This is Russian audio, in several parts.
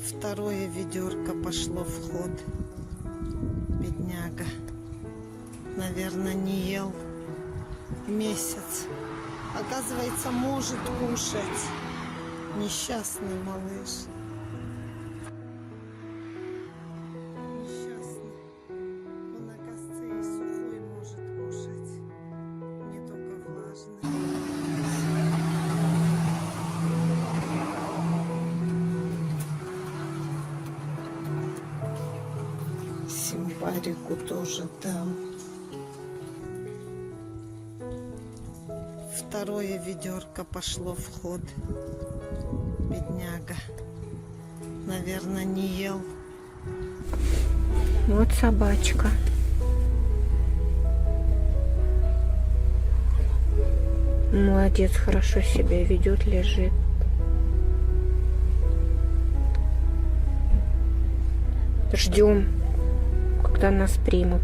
Второе ведерко пошло в ход. Бедняга. Наверное, не ел месяц. Оказывается, может кушать. Несчастный малыш. Несчастный. Он, оказывается, и сухой может кушать. Не только влажный. Симпарику тоже дам. Второе ведерко пошло в ход. Бедняга. Наверное, не ел. Вот собачка. Молодец, хорошо себя ведет, лежит. Ждем, когда нас примут.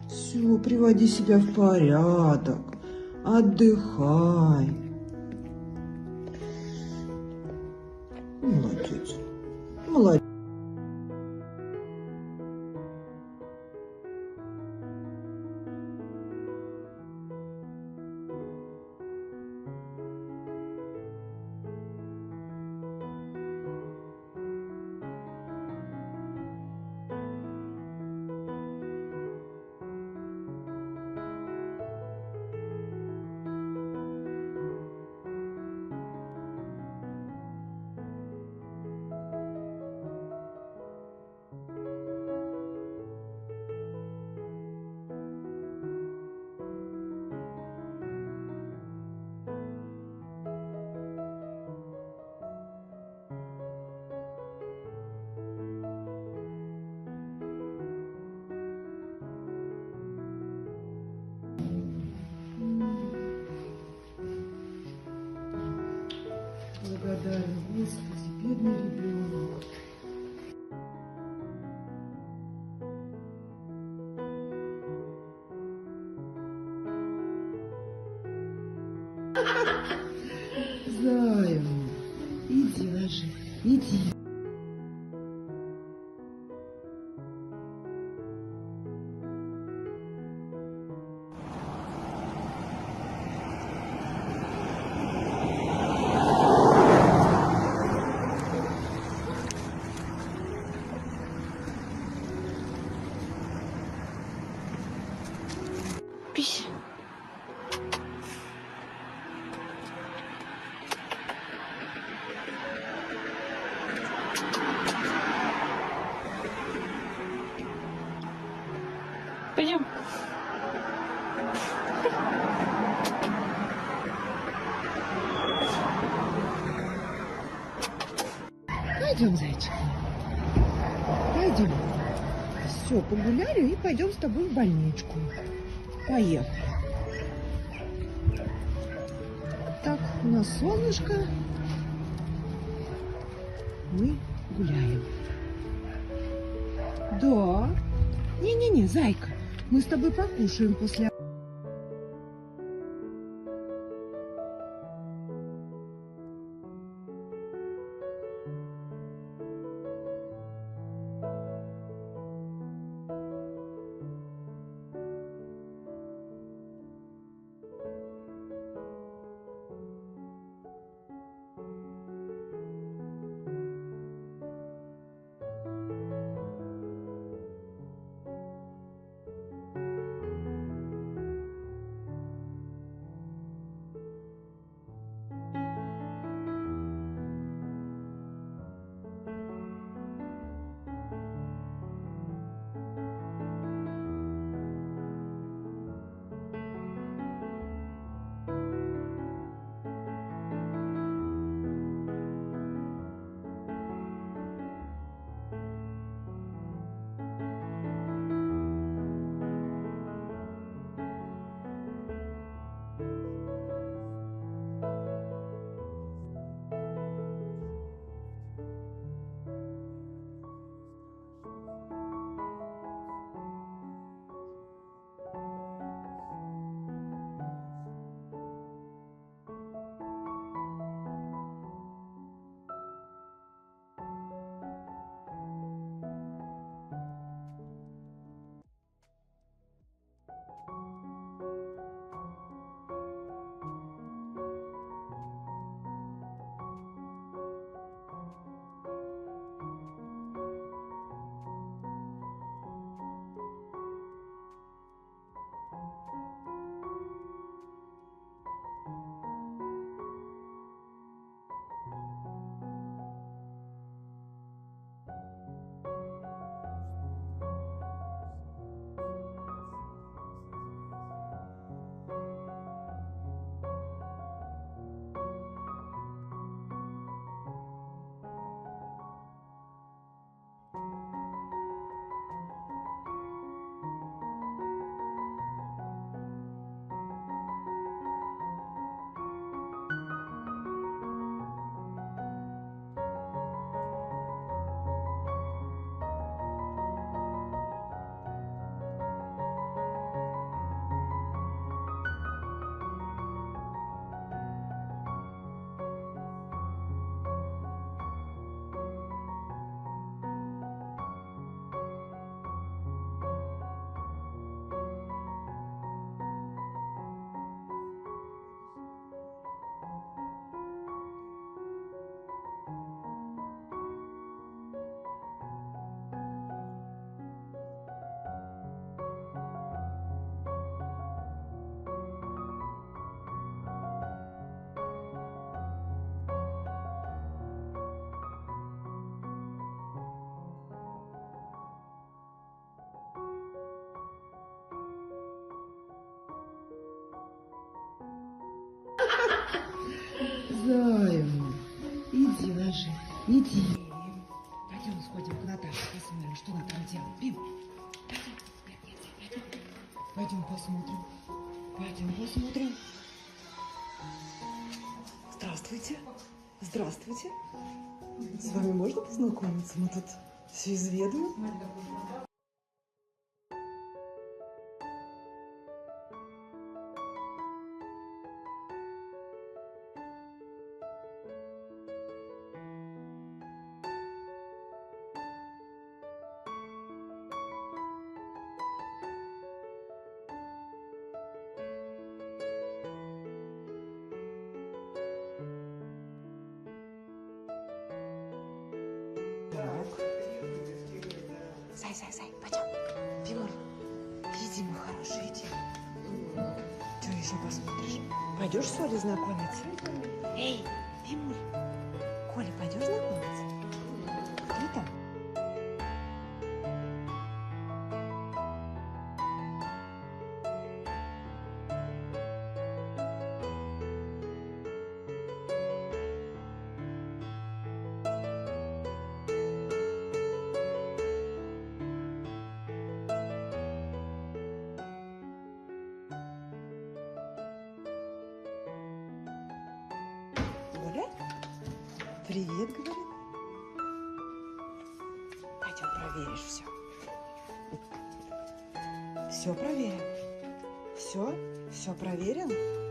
Все, приводи себя в порядок, отдыхай. Молодец, молодец. Благодарен, Господи, бедный ребенок. Зая, иди, ложи, иди. Пись. Пойдем. Пойдем, зайчик. Пойдем. Все, погуляли и пойдем с тобой в больничку. Поехали. Так, у нас солнышко. Мы гуляем. Да. Не-не-не, зайка. Мы с тобой покушаем после... Зая мой, иди ложи, иди. Пойдем сходим к Наташе, посмотрим, что она там делает. Бим, пойдем посмотрим. Пойдем посмотрим. Здравствуйте. Здравствуйте. С вами можно познакомиться? Мы тут все изведаем. Так. Зай, пойдем. Тимур, иди, мой хороший, иди. Что еще посмотришь? Пойдешь с Олей знакомиться? Эй, Тимур, Коля, пойдешь знакомиться? Кто там? Оля? Привет, говорит. Пойдем проверишь все. Все проверим. Все проверим.